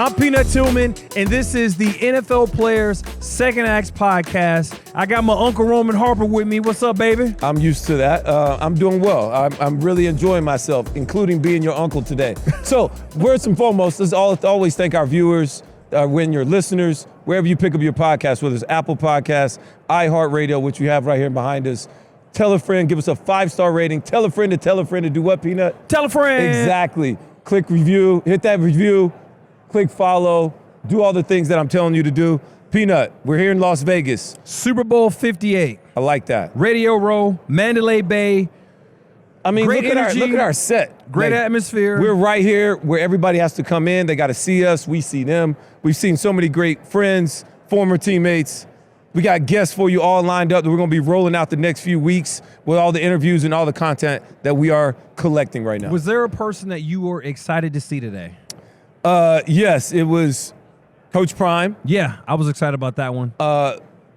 I'm Peanut Tillman, and this is the NFL Players Second Acts Podcast. I got my Uncle Roman Harper with me. What's up, baby? I'm used to that. I'm doing well. I'm really enjoying myself, including being your uncle today. So, first and foremost, let's always thank our viewers, when your listeners, wherever you pick up your podcast, whether it's Apple Podcasts, iHeartRadio, which we have right here behind us. Tell a friend, give us a 5-star rating. Tell a friend to do what, Peanut? Tell a friend. Exactly. Click review, hit that review, click follow, do all the things that I'm telling you to do. Peanut, we're here in Las Vegas. Super Bowl 58. I like that. Radio Row, Mandalay Bay. I mean, Great look energy, at our set. Great atmosphere. We're right here where everybody has to come in. They got to see us. We see them. We've seen so many great friends, former teammates. We got guests for you all lined up that we're going to be rolling out the next few weeks with all the interviews and all the content that we are collecting right now. Was there a person that you were excited to see today? Yes, it was Coach Prime. Yeah, I was excited about that one.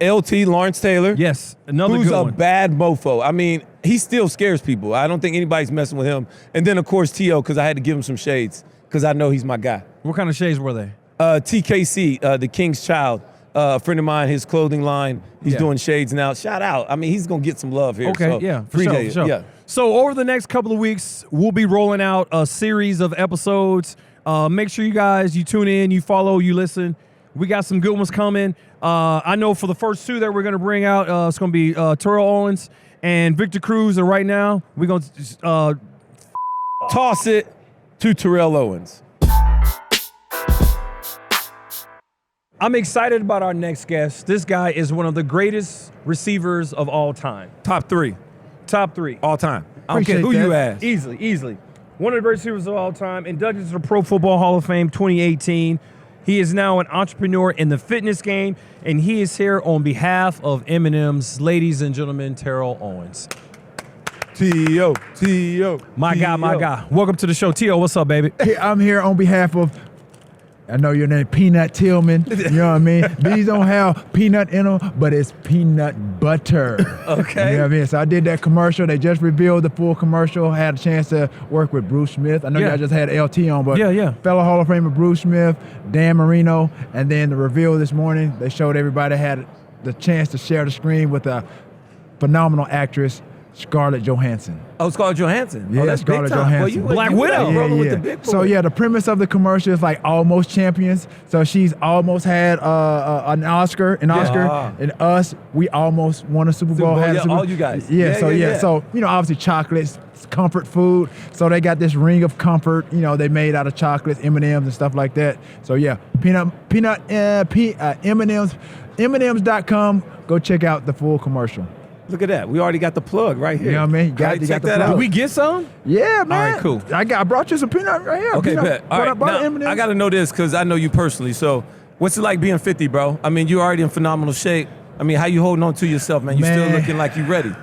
LT, Lawrence Taylor. Yes, another who's good a one. bad mofo. I mean, he still scares people. I don't think anybody's messing with him. And then, of course, T.O., because I had to give him some shades because I know he's my guy. What kind of shades were they? TKC, the King's Child. A friend of mine, his clothing line, he's doing shades now. Shout out. I mean, he's going to get some love here. Okay, so yeah, for sure. Yeah. So over the next couple of weeks, we'll be rolling out a series of episodes. Make sure you tune in, you follow, you listen. We got some good ones coming. I know for the first two that we're going to bring out, it's going to be Terrell Owens and Victor Cruz. And right now, we're going to toss it to Terrell Owens. I'm excited about our next guest. This guy is one of the greatest receivers of all time. Top three. All time. I don't care who you ask. Easily. One of the greatest receivers of all time, inducted to the Pro Football Hall of Fame 2018. He is now an entrepreneur in the fitness game, and he is here on behalf of M&M's. Ladies and gentlemen, Terrell Owens. T.O. My guy. Welcome to the show. T.O., what's up, baby? Hey, I'm here on behalf of, I know your name, Peanut Tillman. You know what I mean? These don't have peanut in them, but it's peanut butter. Okay. You know what I mean? So I did that commercial. They just revealed the full commercial. I had a chance to work with Bruce Smith. I know y'all just had LT on, but fellow Hall of Famer Bruce Smith, Dan Marino, and then the reveal this morning, they showed everybody had the chance to share the screen with a phenomenal actress, Scarlett Johansson. Oh, Scarlett Johansson. Yeah, that's Scarlett big time. Johansson. Well, Black Widow. With the big boy. So the premise of the commercial is like almost champions. So she's almost had an Oscar, and us, we almost won a Super Bowl. All you guys. So obviously chocolates, comfort food. So they got this ring of comfort. They made out of chocolates, M&Ms, and stuff like that. So M&Ms.com. Go check out the full commercial. Look at that. We already got the plug right here. You know what I mean? You got the check that plug. out. Did we get some? Yeah, man. All right, cool. I brought you some peanut right here. Okay, bet. All right, now, M&Ms. I got to know this because I know you personally. So what's it like being 50, bro? I mean, you're already in phenomenal shape. I mean, how you holding on to yourself, man? You still looking like you ready.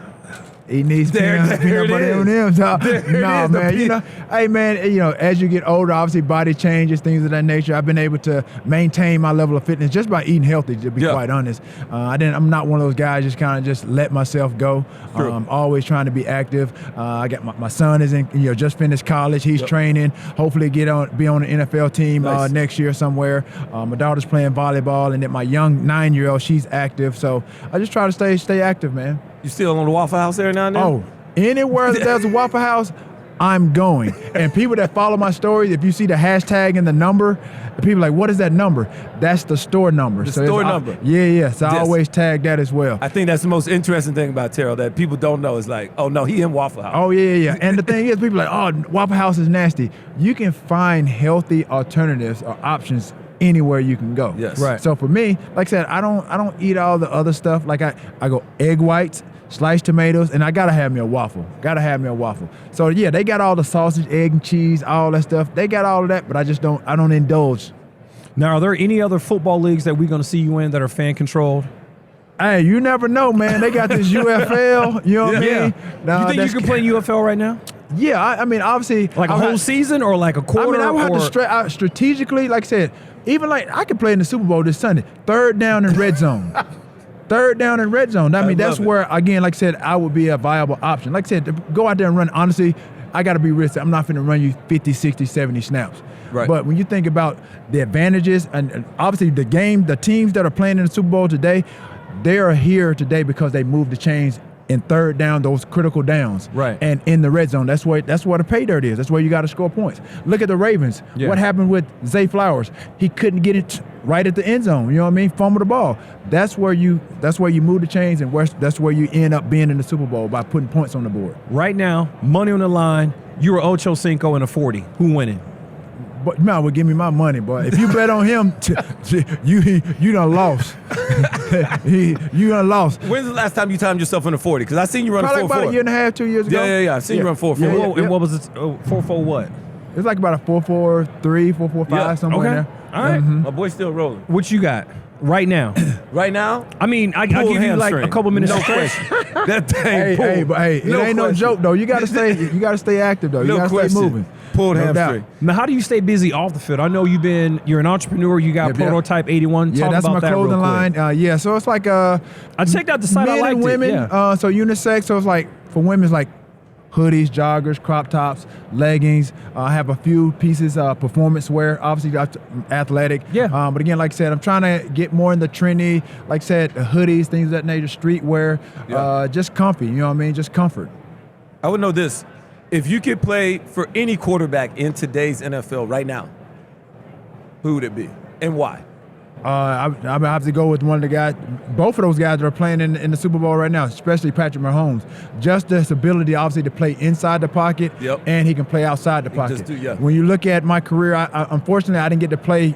Eating these peanut butter M&Ms. Nah, man. Hey, man. As you get older, obviously body changes, things of that nature. I've been able to maintain my level of fitness just by eating healthy. To be quite honest, I'm not one of those guys just let myself go. I'm always trying to be active. I got my son is in, just finished college. He's training. Hopefully be on an NFL team next year somewhere. My daughter's playing volleyball, and then my young 9-year-old, she's active. So I just try to stay active, man. You still on the Waffle House every now and then? Oh, anywhere that there's a Waffle House, I'm going. And people that follow my stories, if you see the hashtag and the number, people are like, what is that number? That's the store number. The store number. Yeah. So I always tag that as well. I think that's the most interesting thing about Terrell that people don't know is like, oh, no, he in Waffle House. Oh, yeah. And the thing is, people are like, oh, Waffle House is nasty. You can find healthy alternatives or options anywhere you can go. Yes. Right. So for me, like I said, I don't eat all the other stuff. Like I go egg whites, sliced tomatoes, and I gotta have me a waffle. So yeah, they got all the sausage, egg, and cheese, all that stuff. They got all of that, but I don't indulge. Now, are there any other football leagues that we're going to see you in that are fan controlled? Hey, you never know, man. They got this UFL. You know what I mean? You think you can play in UFL right now? Yeah, I mean, obviously, like a whole season or like a quarter. I would have to strategically, like I said, even like I could play in the Super Bowl this Sunday. Third down in red zone. Third down in red zone. I mean, that's where, again, like I said, I would be a viable option. Like I said, to go out there and run, honestly, I got to be realistic. I'm not finna run you 50, 60, 70 snaps. Right. But when you think about the advantages and obviously the teams that are playing in the Super Bowl today, they are here today because they moved the chains in third down, those critical downs. Right. And in the red zone, that's where the pay dirt is. That's where you got to score points. Look at the Ravens. Yeah. What happened with Zay Flowers? He couldn't get it right at the end zone. You know what I mean? Fumble the ball. That's where you move the chains, and that's where you end up being in the Super Bowl, by putting points on the board. Right now, money on the line. You're Ocho Cinco and a 40. Who winning? But man would give me my money, boy. If you bet on him, you done lost. You done lost. When's the last time you timed yourself in a 40? Because I seen you run Probably 4-4. about a year and a half, 2 years ago. Yeah. I seen you run 4-4. Yeah, Whoa, and what was it? 4-4 what? It's like about a 4-4-3, 4-4-5, somewhere in there. All right. My boy's still rolling. What you got right now? Right now, I mean, I'll give you like a couple minutes no to stretch. question. That thing pulled. It ain't no joke though. You gotta stay active though. You No gotta question. stay moving. Pulled No hamstring. doubt. Now, how do you stay busy off the field? I know you're an entrepreneur. You got Yep, yep. Prototype 81. Yeah, Talk that's about my that clothing real line. quick. So it's like I checked out the site. men I liked and women. it. Yeah. So unisex. So it's like for women, it's like hoodies, joggers, crop tops, leggings. I have a few pieces performance wear. Obviously, athletic. Yeah. But again, like I said, I'm trying to get more in the trendy. Like I said, hoodies, things of that nature, streetwear. Yeah. Just comfy. You know what I mean? Just comfort. I would know this. If you could play for any quarterback in today's NFL right now, who would it be and why? I have to go with one of the guys, both of those guys that are playing in the Super Bowl right now, especially Patrick Mahomes. Just his ability, obviously, to play inside the pocket, Yep. and he can play outside the pocket. yeah. When you look at my career, unfortunately, I didn't get to play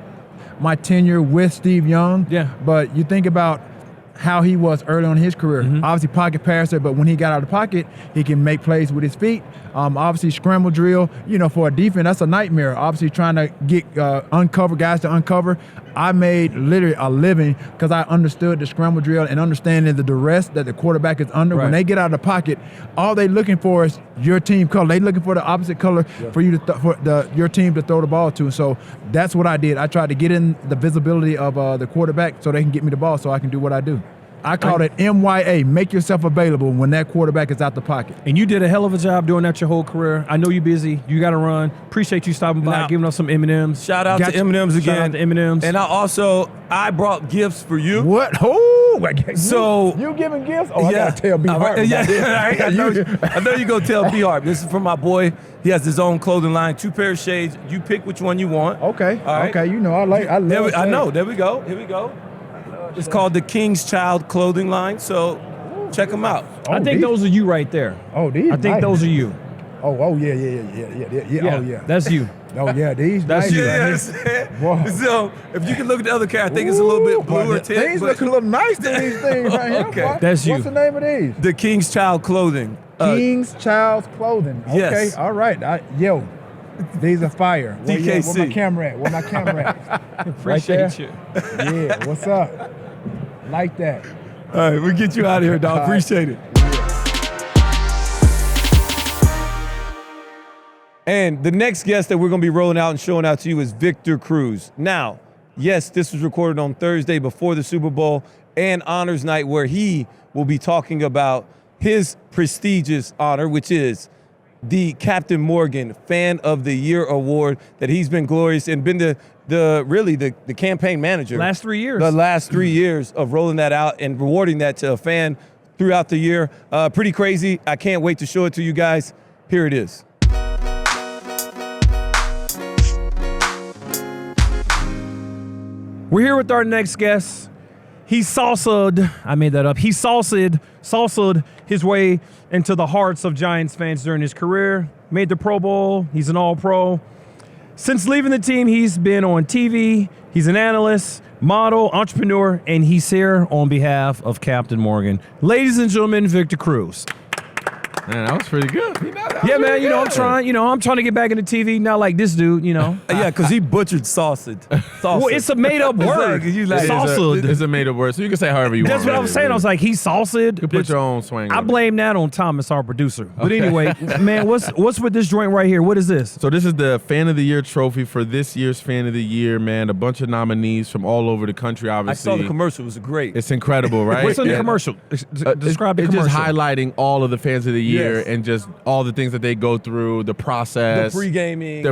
my tenure with Steve Young. Yeah. But you think about how he was early on in his career. Obviously, pocket passer, but when he got out of the pocket, he can make plays with his feet. Obviously, scramble drill, for a defense, that's a nightmare. Obviously, trying to get guys to uncover. I made literally a living because I understood the scramble drill and understanding the duress that the quarterback is under. Right. When they get out of the pocket, all they looking for is your team color. They looking for the opposite color for you to your team to throw the ball to. So that's what I did. I tried to get in the visibility of the quarterback so they can get me the ball so I can do what I do. I call it MYA, make yourself available when that quarterback is out the pocket. And you did a hell of a job doing that your whole career. I know you're busy. You got to run. Appreciate you stopping by, Now, giving us some M&Ms. Shout out Got to you. M&Ms again. Shout out to M&Ms. And I brought gifts for you. What? Oh, So- you giving gifts? Oh, I gotta tell B All Hart. right, about this. I know you gonna tell B Hart. This is from my boy. He has his own clothing line, 2 pair of shades. You pick which one you want. Okay. All right. Okay. I love. I know. There we go. Here we go. It's called the King's Child clothing line. So check them out. I think those are you right there. Oh, these. I think nice. those are you. Oh yeah. Oh yeah. That's you. Oh yeah. These. That's nice you. right here. Wow. So if you can look at the other cat, I think it's a little bit blue or tint. These but look a little nice to these things right here. Okay. boy. That's you. What's the name of these? The King's Child clothing. King's Child's Clothing. Okay. Yes. All right. These are fire. Well, yeah, DKC. where my camera at? Where my camera at? Appreciate you. Yeah. What's up? Like that. All right, we'll get you out of here, dog. Appreciate it. And the next guest that we're going to be rolling out and showing out to you is Victor Cruz. Now, yes, this was recorded on Thursday before the Super Bowl and Honors Night, where he will be talking about his prestigious honor, which is the Captain Morgan Fan of the Year award that he's been glorious and been the campaign manager. Last 3 years. The last 3 years of rolling that out and rewarding that to a fan throughout the year. Pretty crazy. I can't wait to show it to you guys. Here it is. We're here with our next guest. He salsa'd, I made that up. He salsa'd his way into the hearts of Giants fans during his career. Made the Pro Bowl. He's an All-Pro. Since leaving the team, he's been on TV. He's an analyst, model, entrepreneur, and he's here on behalf of Captain Morgan. Ladies and gentlemen, Victor Cruz. Man, that was pretty good. Yeah, man, I'm trying to get back into TV, not like this dude, Yeah, because he butchered sausage. Well, it's a made-up word. Salsa'd. It's a made-up word, so you can say however you want. That's what I was saying. I was like, he salsa'd. You put your own swing. I blame that on Thomas, our producer. But Okay. anyway, man, what's with this joint right here? What is this? So this is the Fan of the Year trophy for this year's Fan of the Year, man. A bunch of nominees from all over the country, I obviously. saw the commercial. It was great. It's incredible, right? What's in the Yeah. commercial? Describe the It's commercial. just highlighting all of the Fans of the year Yes. and just all the things that they go through, the process. The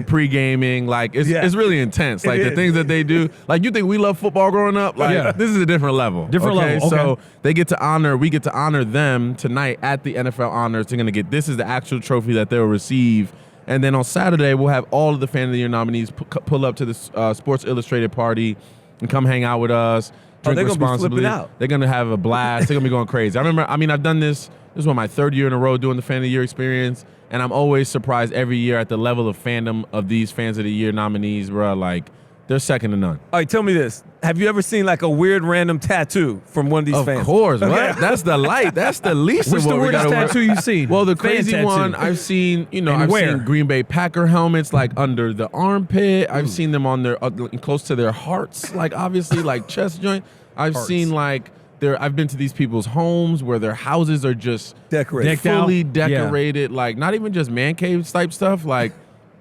pre-gaming. Like, it's really intense. Like, the is. things that they do. Like, you think we love football growing up? Like, this is a different level. Different level, okay. So we get to honor them tonight at the NFL Honors. They're going to get, this is the actual trophy that they'll receive. And then on Saturday, we'll have all of the Fan of the Year nominees pull up to the Sports Illustrated party and come hang out with us. Drink they're gonna be responsibly. flipping out. They're going to have a blast. They're going to be going crazy. I've done this. This is my 3rd year in a row doing the Fan of the Year experience. And I'm always surprised every year at the level of fandom of these Fans of the Year nominees, bro. Like, they're second to none. All right, tell me this. Have you ever seen like a weird random tattoo from one of these fans? Of course. What? That's the light. That's the least What's of the what we weirdest got to work. tattoo you've seen? Well, the Fan crazy tattoo. one I've seen, And I've where? seen Green Bay Packer helmets like under the armpit. I've seen them on their close to their hearts, like obviously like chest joint. I've seen like I've been to these people's homes where their houses are just Decorated. Decked out. fully decorated, like not even just man cave type stuff, like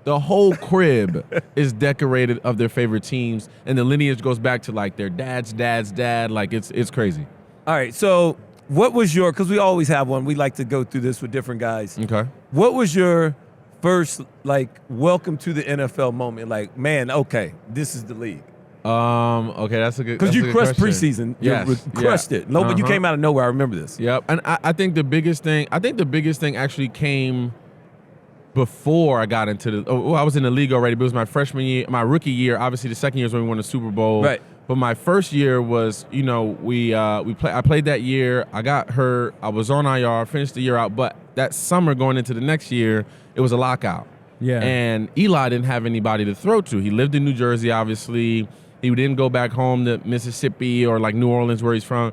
the whole crib is decorated of their favorite teams, and the lineage goes back to like their dad's dad. Like it's crazy. All right, so what was your, because we always have one, we like to go through this with different guys. Okay. What was your first, like, welcome to the NFL moment? Like, man, okay, this is the league. Okay, that's a good. Because that's a you good crushed question. preseason. Yes, You crushed it. No, but you came out of nowhere. I remember this. Yep, and I think the biggest thing. Actually came before I got into the. I was in the league already, but it was my freshman year, my rookie year. Obviously, the second year is when we won the Super Bowl. Right. But my first year was, I played that year. I got hurt. I was on IR. Finished the year out. But that summer, going into the next year, it was a lockout. Yeah. And Eli didn't have anybody to throw to. He lived in New Jersey, obviously. He didn't go back home to Mississippi or like New Orleans where he's from.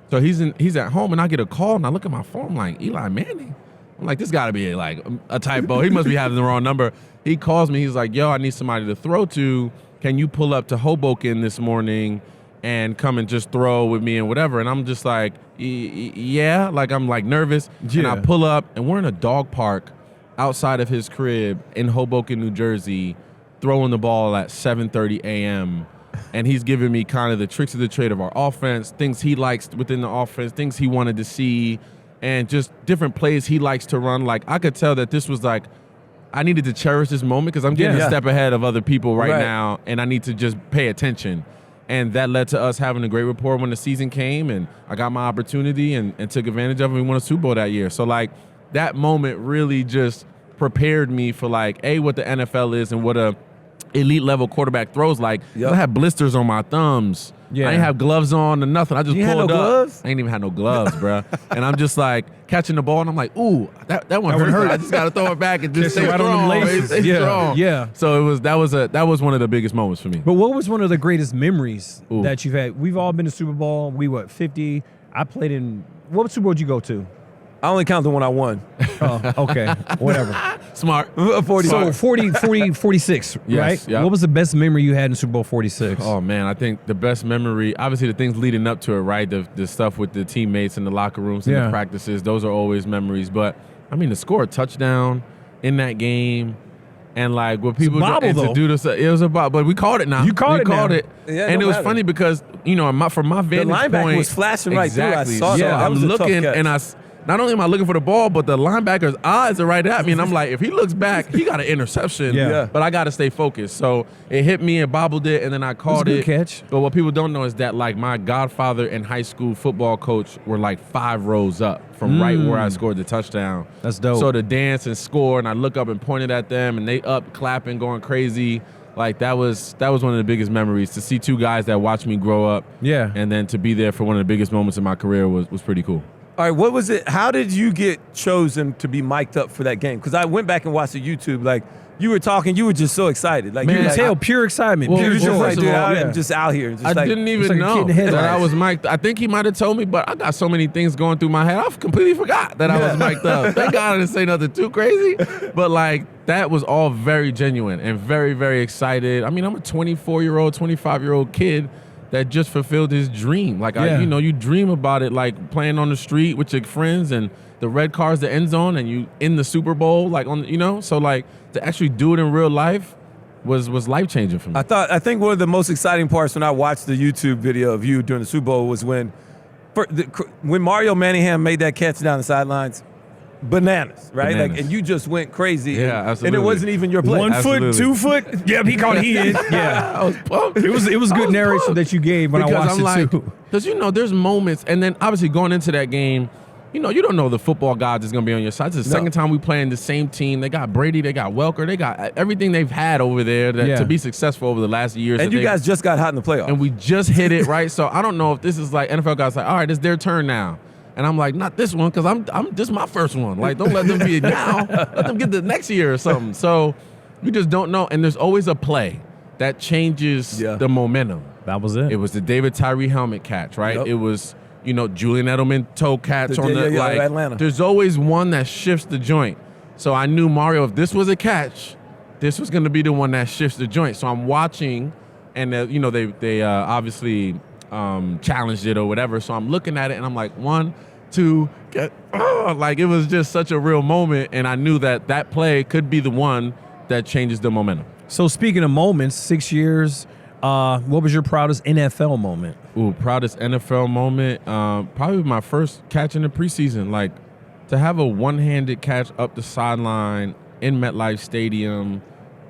So he's at home, and I get a call, and I look at my phone, I'm like, Eli Manning? I'm like, this got to be like a typo. He must be having the wrong number. He calls me. He's like, yo, I need somebody to throw to. Can you pull up to Hoboken this morning and come and just throw with me and whatever? And I'm just like, yeah. Like, I'm like nervous. And I pull up, and we're in a dog park outside of his crib in Hoboken, New Jersey, throwing the ball at 7:30 a.m., and he's giving me kind of the tricks of the trade of our offense, things he likes within the offense, things he wanted to see, and just different plays he likes to run. Like, I could tell that this was like, I needed to cherish this moment because I'm getting a step ahead of other people right now, and I need to just pay attention. And that led to us having a great rapport when the season came, and I got my opportunity and took advantage of it. We won a Super Bowl that year. So, like, that moment really just prepared me for, like, what the NFL is and what a elite level quarterback throws like. I had blisters on my thumbs. Yeah. I didn't have gloves on or nothing. I just You had pulled no up. gloves? I ain't even had no gloves, bro. And I'm just like catching the ball, and I'm like, ooh, that one hurt. I just gotta throw it back and just stay right on them strong. laces. Stay Yeah, strong. yeah. So that was one of the biggest moments for me. But what was one of the greatest memories Ooh. that you've had? We've all been to Super Bowl. We 50. I played in, what Super Bowl did you go to? I only count the one I won. Oh, okay. Whatever. Smart. 40. So 46, Yes, right? yeah. What was the best memory you had in Super Bowl 46? Oh man, I think the best memory, obviously the things leading up to it, right? The stuff with the teammates in the locker rooms and the practices, those are always memories. But I mean, to score a touchdown in that game, and like what people though. do this, it was about, but we called it now. You called we it called now. it, Yeah, and no it was matter. funny because from my vantage linebacker point, was flashing right through. I exactly. saw that. So That I'm was a tough looking, catch. and not only am I looking for the ball, but the linebacker's eyes are right at me, and I'm like, if he looks back, he got an interception. Yeah. But I got to stay focused. So it hit me and bobbled it, and then I called good it. catch. But what people don't know is that like my godfather and high school football coach were like 5 rows up from right where I scored the touchdown. That's dope. So to dance and score, and I look up and pointed at them, and they up clapping, going crazy. Like that was one of the biggest memories, to see 2 guys that watched me grow up. Yeah. And then to be there for one of the biggest moments in my career was pretty cool. All right, what was it? How did you get chosen to be mic'd up for that game? Because I went back and watched the YouTube. Like, you were talking, you were just so excited. Like, Man, you You were can like, tell pure excitement, Well, pure you were joy. just like, first of dude, all, I'm just out here. Just I like, didn't even like a kid know in the headlights. that I was mic'd. I think he might have told me, but I got so many things going through my head, I completely forgot that I was mic'd up. Thank God I didn't say nothing too crazy. But like, that was all very genuine and very, very excited. I mean, I'm a 24-year-old, 25-year-old kid that just fulfilled his dream. Like, you dream about it, like playing on the street with your friends and the red car's the end zone, and you in the Super Bowl, like so like to actually do it in real life was life changing for me. I think one of the most exciting parts when I watched the YouTube video of you during the Super Bowl was when Mario Manningham made that catch down the sidelines. bananas, right? Bananas. Like, and you just went crazy. Yeah, and absolutely. it wasn't even your play. 1 foot, Absolutely. 2 foot. Yep, he caught he in. Yeah, I was pumped. it was good narration that you gave when I watched it too. Because there's moments, and then obviously going into that game, you don't know the football gods is going to be on your side. It's the second time we play in the same team. They got Brady, they got Welker, they got everything they've had over there to be successful over the last years. And you guys just got hot in the playoffs. And we just hit it, right? So I don't know if this is like NFL guys like, all right, it's their turn now. And I'm like, not this one, because this is my first one. Like, don't let them be it now. Let them get the next year or something. So we just don't know. And there's always a play that changes the momentum. That was it. It was the David Tyree helmet catch, right? Yep. It was, Julian Edelman toe catch on Atlanta. There's always one that shifts the joint. So I knew, Mario, if this was a catch, this was going to be the one that shifts the joint. So I'm watching, and they obviously challenged it or whatever. So I'm looking at it, and I'm like, 1, 2, get, like it was just such a real moment, and I knew that play could be the one that changes the momentum. So speaking of moments, 6 years. What was your proudest NFL moment? Ooh, proudest NFL moment. Probably my first catch in the preseason. Like, to have a one-handed catch up the sideline in MetLife Stadium,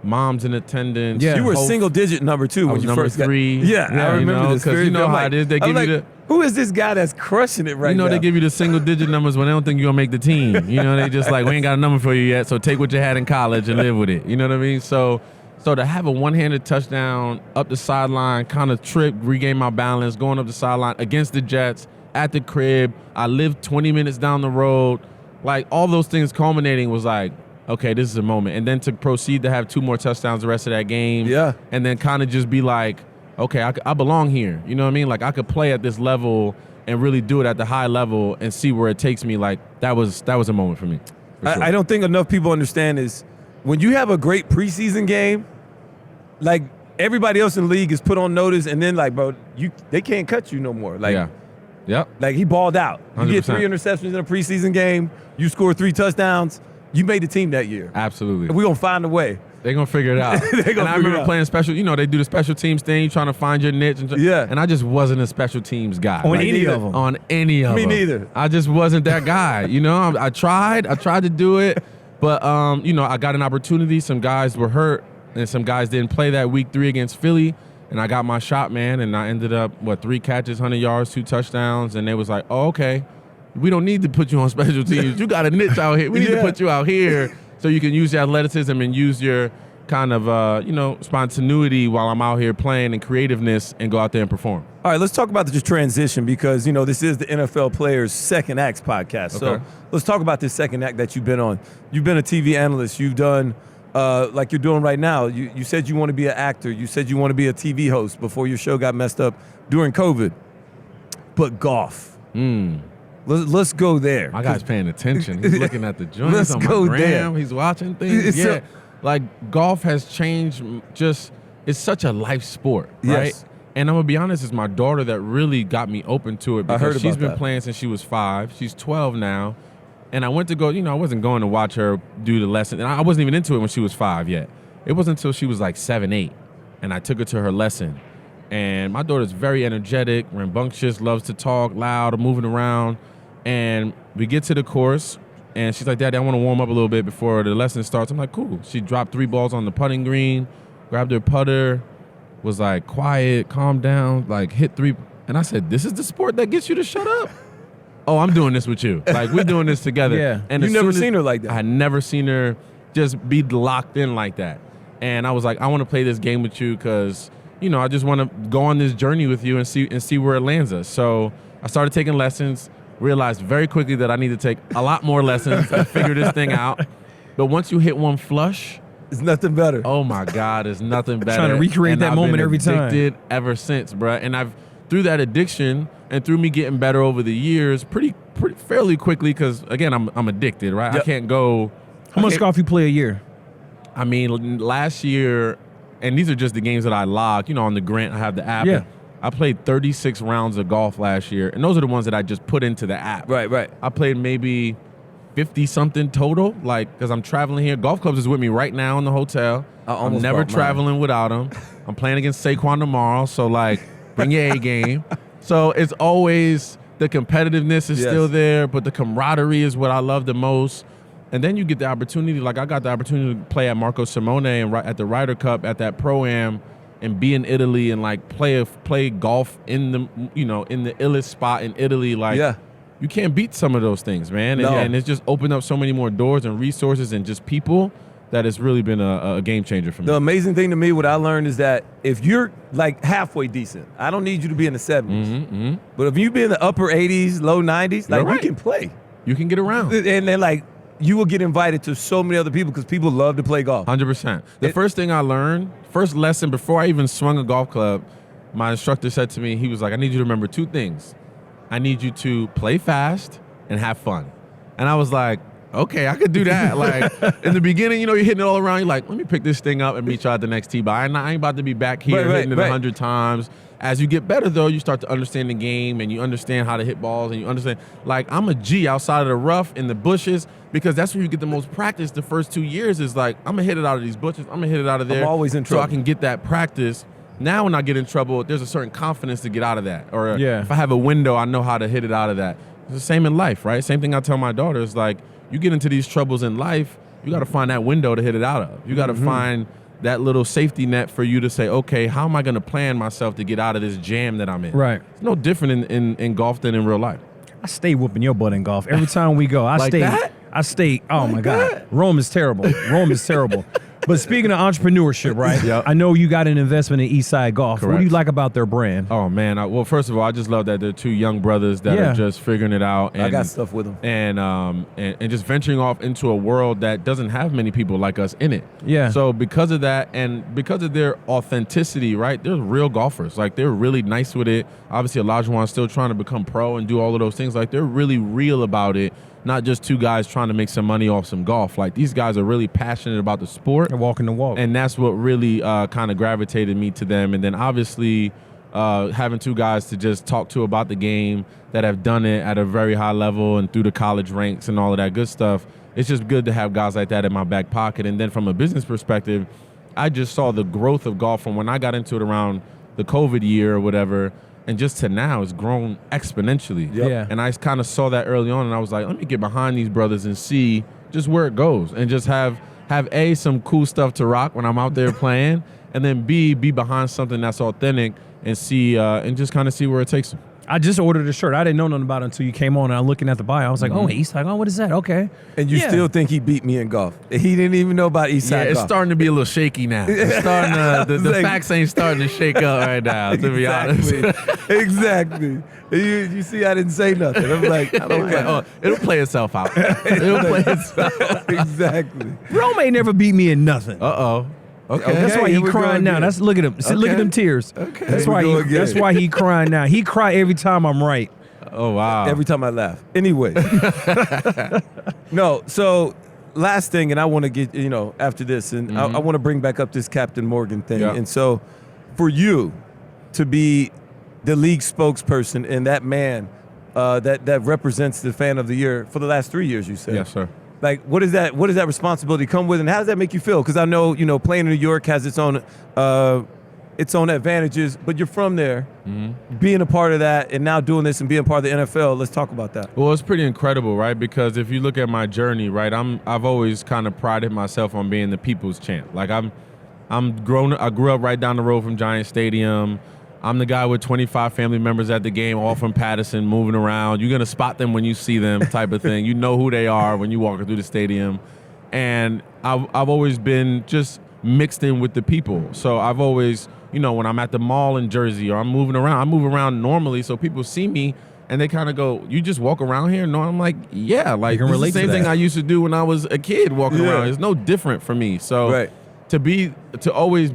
moms in attendance. Yeah. You were single-digit number 2 when was you number first 3. got. Yeah, I remember this. Because how it is. They give you the. Who is this guy that's crushing it right now? They give you the single-digit numbers when they don't think you're going to make the team. They just like, we ain't got a number for you yet, so take what you had in college and live with it. You know what I mean? So to have a one-handed touchdown up the sideline, kind of trip, regain my balance, going up the sideline against the Jets, at the crib. I lived 20 minutes down the road. Like, all those things culminating was like, okay, this is a moment. And then to proceed to have 2 more touchdowns the rest of that game. Yeah. And then kind of just be like, okay, I belong here. You know what I mean? Like, I could play at this level and really do it at the high level and see where it takes me. Like, that was a moment for me. For sure. I don't think enough people understand is when you have a great preseason game, like, everybody else in the league is put on notice, and then, like, bro, they can't cut you no more. Like, yeah. Yep. Like, he balled out. You 100%. get 3 interceptions in a preseason game. You score 3 touchdowns. You made the team that year. Absolutely. And we're going to find a way. They're going to figure it out. And I remember playing special, they do the special teams thing, trying to find your niche. And I just wasn't a special teams guy. On any of them. On any of them. Me neither. I just wasn't that guy. I tried to do it, but, I got an opportunity. Some guys were hurt, and some guys didn't play that week 3 against Philly. And I got my shot, man, and I ended up, 3 catches, 100 yards, 2 touchdowns. And they was like, oh, okay, we don't need to put you on special teams. You got a niche out here. We need to put you out here so you can use your athleticism and use your kind of, spontaneity while I'm out here playing and creativeness and go out there and perform. All right, let's talk about the transition because, this is the NFL Players Second Acts podcast. So let's talk about this second act that you've been on. You've been a TV analyst. You've done, like you're doing right now, you said you want to be an actor. You said you want to be a TV host before your show got messed up during COVID. But golf. Let's go there. My guy's paying attention. He's looking at the joints Let's on go my gram. there. He's watching things. Like, golf has changed. It's such a life sport, right? Yes. And I'm gonna be honest, it's my daughter that really got me open to it because she's been playing since she was 5. She's 12 now. And I went to go, I wasn't going to watch her do the lesson. And I wasn't even into it when she was 5 yet. It wasn't until she was like 7, 8. And I took her to her lesson. And my daughter's very energetic, rambunctious, loves to talk, loud, moving around. And we get to the course, and she's like, Daddy, I want to warm up a little bit before the lesson starts. I'm like, cool. She dropped 3 balls on the putting green, grabbed her putter, was like, quiet, calm down, like hit 3. And I said, this is the sport that gets you to shut up? Oh, I'm doing this with you. Like, we're doing this together. Yeah. And You've never seen her like that. I had never seen her just be locked in like that. And I was like, I want to play this game with you because, I just want to go on this journey with you and see where it lands us. So I started taking lessons, realized very quickly that I need to take a lot more lessons and figure this thing out. But once you hit one flush, it's nothing better. oh my God, it's nothing better. Trying to recreate And that I've moment been every time. addicted ever since, bruh. And through that addiction and through me getting better over the years, pretty fairly quickly, because again, I'm addicted, right? Yep. I can't go. How much golf you play a year? I mean, last year, and these are just the games that I logged. On the Grant, I have the app. Yeah. I played 36 rounds of golf last year, and those are the ones that I just put into the app. Right. I played maybe 50-something total, because I'm traveling here. Golf clubs is with me right now in the hotel. I'm never traveling without them. I'm playing against Saquon tomorrow, so, bring your A game. So it's always the competitiveness is still there, but the camaraderie is what I love the most. And then you get the opportunity, like I got the opportunity to play at Marco Simone and at the Ryder Cup at that Pro-Am and be in Italy and like play golf in the, you know, in the illest spot in Italy. Like, you can't beat some of those things, man. And it's just opened up so many more doors and resources and just people that it's really been a game changer for me. The amazing thing to me, what I learned is that if you're like halfway decent, I don't need you to be in the 70s. But if you be in the upper 80s, low 90s, like you can play. You can get around. And then like you will get invited to so many other people because people love to play golf. 100%. The first thing I learned, first lesson before I even swung a golf club, my instructor said to me, he was like, I need you to remember 2 things. I need you to play fast and have fun. And I was like, okay, I could do that. Like, in the beginning, you know, you're hitting it all around. You're like, let me pick this thing up and meet y'all at the next tee. But I ain't about to be back here hitting it 100 times. As you get better, though, you start to understand the game and you understand how to hit balls and you understand, like, I'm a G outside of the rough in the bushes because that's where you get the most practice the first 2 years is like, I'm going to hit it out of these bushes. I'm going to hit it out of there. I'm always in trouble. So I can get that practice. Now when I get in trouble, there's a certain confidence to get out of that. Or if I have a window, I know how to hit it out of that. It's the same in life, right? Same thing I tell my daughters, like, you get into these troubles in life, you got to find that window to hit it out of. You got to find that little safety net for you to say, okay, how am I going to plan myself to get out of this jam that I'm in? Right. It's no different in golf than in real life. I stay whooping your butt in golf every time we go. Like that? I stay. Oh my God, Rome is terrible. Rome is terrible. But speaking of entrepreneurship, right? I know you got an investment in Eastside Golf. Correct. What do you like about their brand? Oh man, well first of all, I just love that they're 2 young brothers that are just figuring it out. And, I got stuff with them. And just venturing off into a world that doesn't have many people like us in it. Yeah. So because of that and because of their authenticity, right? They're real golfers. Like they're really nice with it. Obviously, Olajuwon's still trying to become pro and do all of those things. Like they're really real about it. Not just 2 guys trying to make some money off some golf. Like these guys are really passionate about the sport. They're walking the walk. And that's what really kind of gravitated me to them. And then obviously having 2 guys to just talk to about the game that have done it at a very high level and through the college ranks and all of that good stuff. It's just good to have guys like that in my back pocket. And then from a business perspective, I just saw the growth of golf from when I got into it around the COVID year or whatever. And just to now, it's grown exponentially. Yeah. And I kind of saw that early on, and I was like, let me get behind these brothers and see just where it goes, and just have A, some cool stuff to rock when I'm out there playing, and then B, be behind something that's authentic and see and just kind of see where it takes them. I just ordered a shirt. I didn't know nothing about it until you came on and I'm looking at the bio. I was like, oh, Eastside Golf, what is that? Okay. And you still think he beat me in golf. He didn't even know about Eastside Golf. It's starting to be a little shaky now. It's starting to, the facts ain't starting to shake up right now, to be honest. Exactly. You see, I didn't say nothing. I'm like, it'll play itself out. It'll play itself out. Exactly. Rome ain't never beat me in nothing. Uh-oh. Okay. That's why he crying now. Look at him. Look at them tears. Okay. That's why he crying now. He cry every time I'm right. Oh wow. Every time I laugh. Anyway. No, so last thing, and I want to get, after this, and I want to bring back up this Captain Morgan thing. Yeah. And so for you to be the league spokesperson and that man that represents the fan of the year for the last 3 years, you said. Yes, sir. Like, what does that responsibility come with, and how does that make you feel? Because I know, playing in New York has its own advantages, but you're from there, being a part of that, and now doing this and being part of the NFL. Let's talk about that. Well, it's pretty incredible, right? Because if you look at my journey, right, I've always kind of prided myself on being the people's champ. Like I grew up right down the road from Giant Stadium. I'm the guy with 25 family members at the game, all from Patterson, moving around. You're going to spot them when you see them, type of thing. You know who they are when you walk through the stadium. And I've always been just mixed in with the people. So I've always, when I'm at the mall in Jersey or I move around normally, so people see me and they kind of go, you just walk around here? No, I'm like, yeah. Like, can relate the same to that. thing I used to do when I was a kid walking around. It's no different for me. So. Right. To always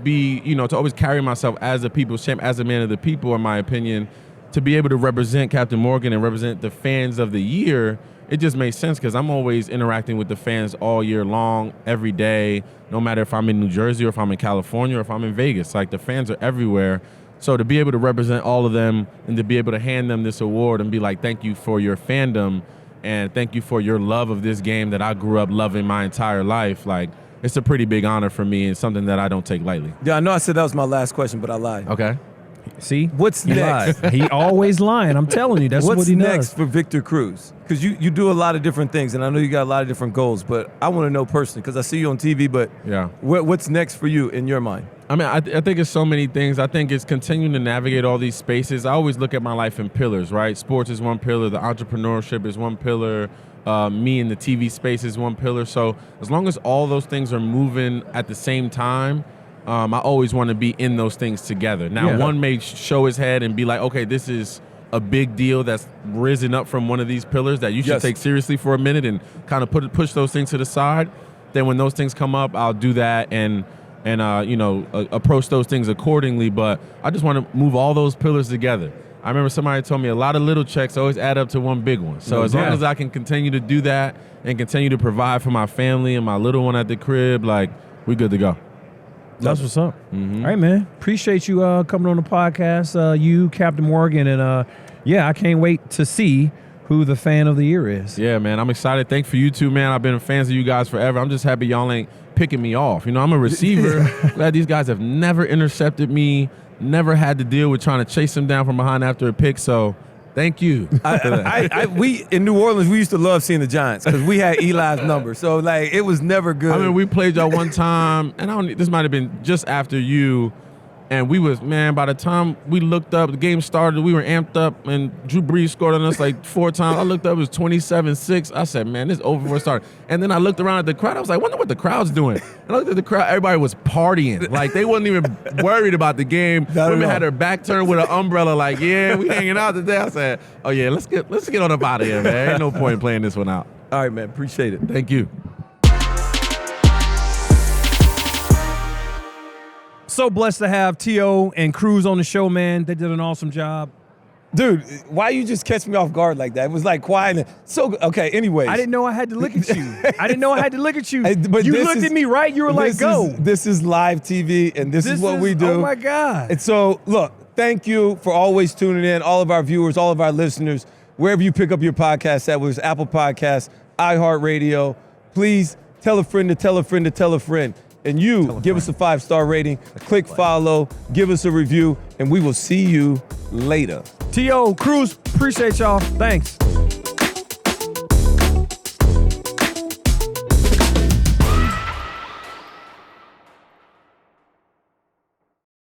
carry myself as a people's champ, as a man of the people, in my opinion, to be able to represent Captain Morgan and represent the fans of the year, it just makes sense because I'm always interacting with the fans all year long, every day, no matter if I'm in New Jersey or if I'm in California or if I'm in Vegas. Like, the fans are everywhere. So to be able to represent all of them and to be able to hand them this award and be like, thank you for your fandom and thank you for your love of this game that I grew up loving my entire life, like, it's a pretty big honor for me and something that I don't take lightly. Yeah, I know I said that was my last question, but I lied. Okay. See? What's he next? lied. He always lying. I'm telling you, that's What's what he next does. for Victor Cruz? Because you do a lot of different things, and I know you got a lot of different goals, but I want to know personally, because I see you on TV, but Yeah. what's next for you in your mind? I mean, I think it's so many things. I think it's continuing to navigate all these spaces. I always look at my life in pillars, right? Sports is one pillar. The entrepreneurship is one pillar. Me in the TV space is one pillar. So as long as all those things are moving at the same time, I always want to be in those things together. Now, one may show his head and be like, okay, this is a big deal that's risen up from one of these pillars that you should take seriously for a minute and kind of push those things to the side. Then when those things come up, I'll do that and approach those things accordingly. But I just want to move all those pillars together. I remember somebody told me a lot of little checks always add up to one big one. So as long as I can continue to do that and continue to provide for my family and my little one at the crib, like, we good to go. That's what's up. All right, man. Appreciate you coming on the podcast, you, Captain Morgan, and I can't wait to see who the fan of the year is. Yeah, man, I'm excited. Thank for you too, man. I've been fans of you guys forever. I'm just happy y'all ain't picking me off. You know, I'm a receiver. Glad these guys have never intercepted me, never had to deal with trying to chase them down from behind after a pick. So thank you. We in New Orleans, we used to love seeing the Giants because we had Eli's number. So like it was never good. I mean, we played y'all one time, and this might have been just after you. And we was, man, by the time we looked up, the game started, we were amped up, and Drew Brees scored on us like 4 times. I looked up, it was 27-6. I said, man, this is over before it started. And then I looked around at the crowd. I was like, I wonder what the crowd's doing. And I looked at the crowd. Everybody was partying. Like, they wasn't even worried about the game. Women had their back turned with an umbrella like, yeah, we hanging out today. I said, oh, yeah, let's get on up out of here, man. Ain't no point in playing this one out. All right, man. Appreciate it. Thank you. So blessed to have T.O. and Cruz on the show, man. They did an awesome job. Dude, why you just catch me off guard like that? It was like quiet. Okay, anyways. I didn't know I had to look at you. I didn't know I had to look at you. But you looked at me, right? You were like, go. This is live TV, and this is what we do. Oh, my God. And so, look, thank you for always tuning in, all of our viewers, all of our listeners, wherever you pick up your podcast, that was Apple Podcasts, iHeartRadio. Please tell a friend to tell a friend to tell a friend. And you, give us a 5-star rating, click follow, give us a review, and we will see you later. T.O., Cruz, appreciate y'all. Thanks.